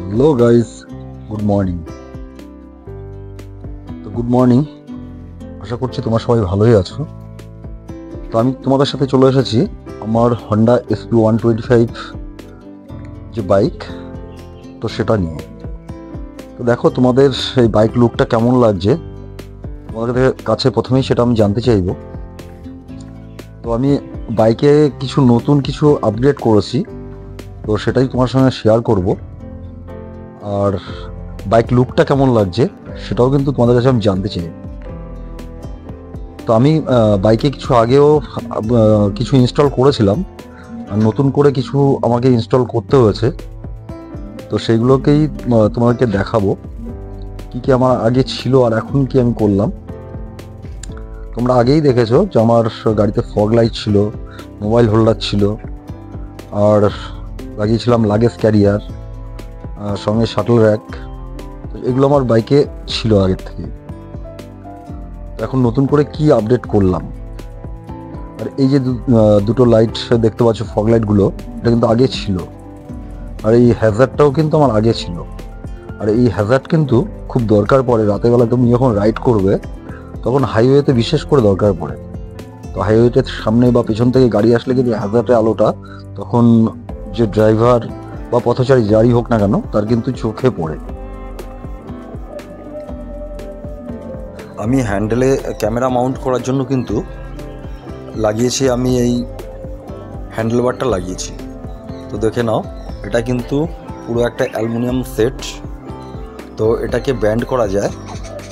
Hello guys, good morning. তো good morning, আশা করছি তোমরা সবাই ভালোই আছো। তো আমি তোমাদের সাথে চলে এসেছি আমার হন্ডা SP125 যে বাইক, তো সেটা নিয়ে। তো দেখো তোমাদের এই বাইক লুকটা কেমন লাগছে তোমাদের কাছে, প্রথমেই সেটা আমি জানতে চাইবো। তো আমি বাইকে নতুন কিছু আপগ্রেড করেছি, তো সেটাই তোমার সঙ্গে শেয়ার করব। আর বাইক লুকটা কেমন লাগছে সেটাও কিন্তু তোমাদের কাছে আমি জানতে চাই। তো আমি বাইকে কিছু আগেও কিছু ইনস্টল করেছিলাম, আর নতুন করে কিছু আমাকে ইনস্টল করতে হয়েছে। তো সেইগুলোকেই তোমাদেরকে দেখাবো কি কি আমার আগে ছিল আর এখন কি আমি করলাম। তোমরা আগেই দেখেছো যে আমার গাড়িতে ফগ লাইট ছিল, মোবাইল হোল্ডার ছিল, আর লাগিয়েছিলাম লাগেজ ক্যারিয়ার, সঙ্গে শাটল র্যাক। এগুলো আমার বাইকে ছিল আগের থেকে। এখন নতুন করে কি আপডেট করলাম, আর এই যে দুটো লাইট দেখতে পাচ্ছ, ফগ লাইটগুলো, এটা কিন্তু আগে ছিল। আর এই হ্যাজার্ডটাও কিন্তু আমার আগে ছিল। আর এই হ্যাজার্ড কিন্তু খুব দরকার পড়ে রাতের বেলা, তুমি যখন রাইড করবে তখন হাইওয়েতে বিশেষ করে দরকার পড়ে। তো হাইওয়েতে সামনে বা পেছন থেকে গাড়ি আসলে কিন্তু হ্যাজার্ডের আলোটা তখন যে ড্রাইভার বা পথচারী যারই হোক না কেন তার কিন্তু চোখে পড়ে। আমি হ্যান্ডেলে ক্যামেরা মাউন্ট করার জন্য কিন্তু লাগিয়েছি, আমি এই হ্যান্ডেল বারটা লাগিয়েছি। তো দেখে নাও, এটা কিন্তু পুরো একটা অ্যালুমিনিয়াম সেট। তো এটাকে ব্যান্ড করা যায়,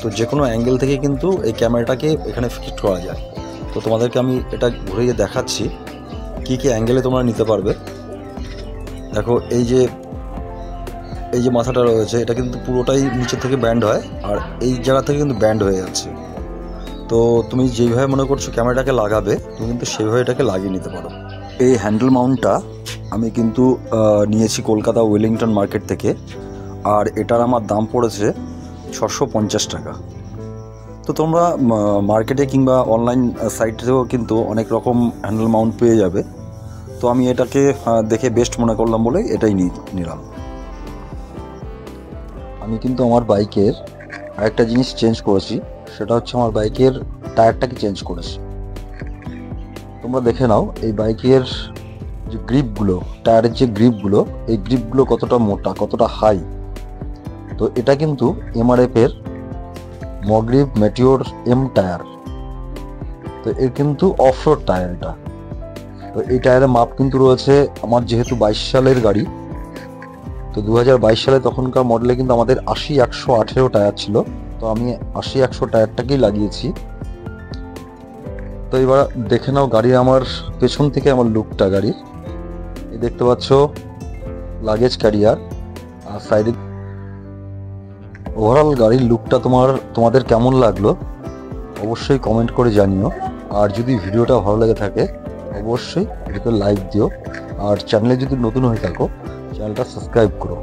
তো যে কোনো অ্যাঙ্গেল থেকে কিন্তু এই ক্যামেরাটাকে এখানে ফিট করা যায়। তো তোমাদেরকে আমি এটা ঘুরিয়ে দেখাচ্ছি কী কী অ্যাঙ্গেলে তোমরা নিতে পারবে। দেখো এই যে মাথাটা রয়েছে, এটা কিন্তু পুরোটাই নিচে থেকে ব্যান্ড হয়, আর এই জায়গা থেকে কিন্তু ব্যান্ড হয়ে যাচ্ছে। তো তুমি যেইভাবে মনে করছো ক্যামেরাটাকে লাগাবে, তুমি কিন্তু সেইভাবে এটাকে লাগিয়ে নিতে পারো। এই হ্যান্ডেল মাউন্টটা আমি কিন্তু নিয়েছি কলকাতা ওয়েলিংটন মার্কেট থেকে, আর এটার আমার দাম পড়েছে 650 টাকা। তো তোমরা মার্কেটে কিংবা অনলাইন সাইটেও কিন্তু অনেক রকম হ্যান্ডেল মাউন্ট পেয়ে যাবে। তো আমি এটাকে দেখে বেস্ট মনে করলাম বলে এটাই নিলাম। আমি কিন্তু আমার বাইকের আরেকটা জিনিস চেঞ্জ করেছি, সেটা হচ্ছে আমার বাইকের টায়ারটাকে চেঞ্জ করেছি। তোমরা দেখে নাও এই বাইকের যে গ্রিপগুলো, টায়ারের যে গ্রিপগুলো, এই গ্রিপগুলো কতটা মোটা, কতটা হাই। তো এটা কিন্তু MRF এর মগ্রিপ মেটিওর M টায়ার। তো এর কিন্তু অফরোড টায়ার এটা। তো এই টায়ারের মাপ কিন্তু রয়েছে, আমার যেহেতু 22 সালের গাড়ি, তো 2022 সালে তখনকার মডেলে কিন্তু আমাদের 80-118 টায়ার ছিল। তো আমি 80-100 টায়ারটাকেই লাগিয়েছি। তো এবার দেখে নাও গাড়ির আমার পেছন থেকে আমার লুকটা গাড়ির। এই দেখতে পাচ্ছ লাগেজ ক্যারিয়ার, আর সাইডে ওভারঅল গাড়ির লুকটা তোমাদের কেমন লাগলো অবশ্যই কমেন্ট করে জানিও। আর যদি ভিডিওটা ভালো লেগে থাকে অবশ্যই ভিডিওতে লাইক দিও, আর চ্যানেলে যদি নতুন হয়ে থাকো চ্যানেলটা সাবস্ক্রাইব করো।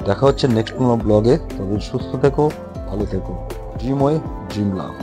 দেখা হচ্ছে নেক্সট কোনো ব্লগে। তবে সুস্থ থেকো, ভালো থেকো। ড্রিম ওয়ে, ড্রিম লাভ।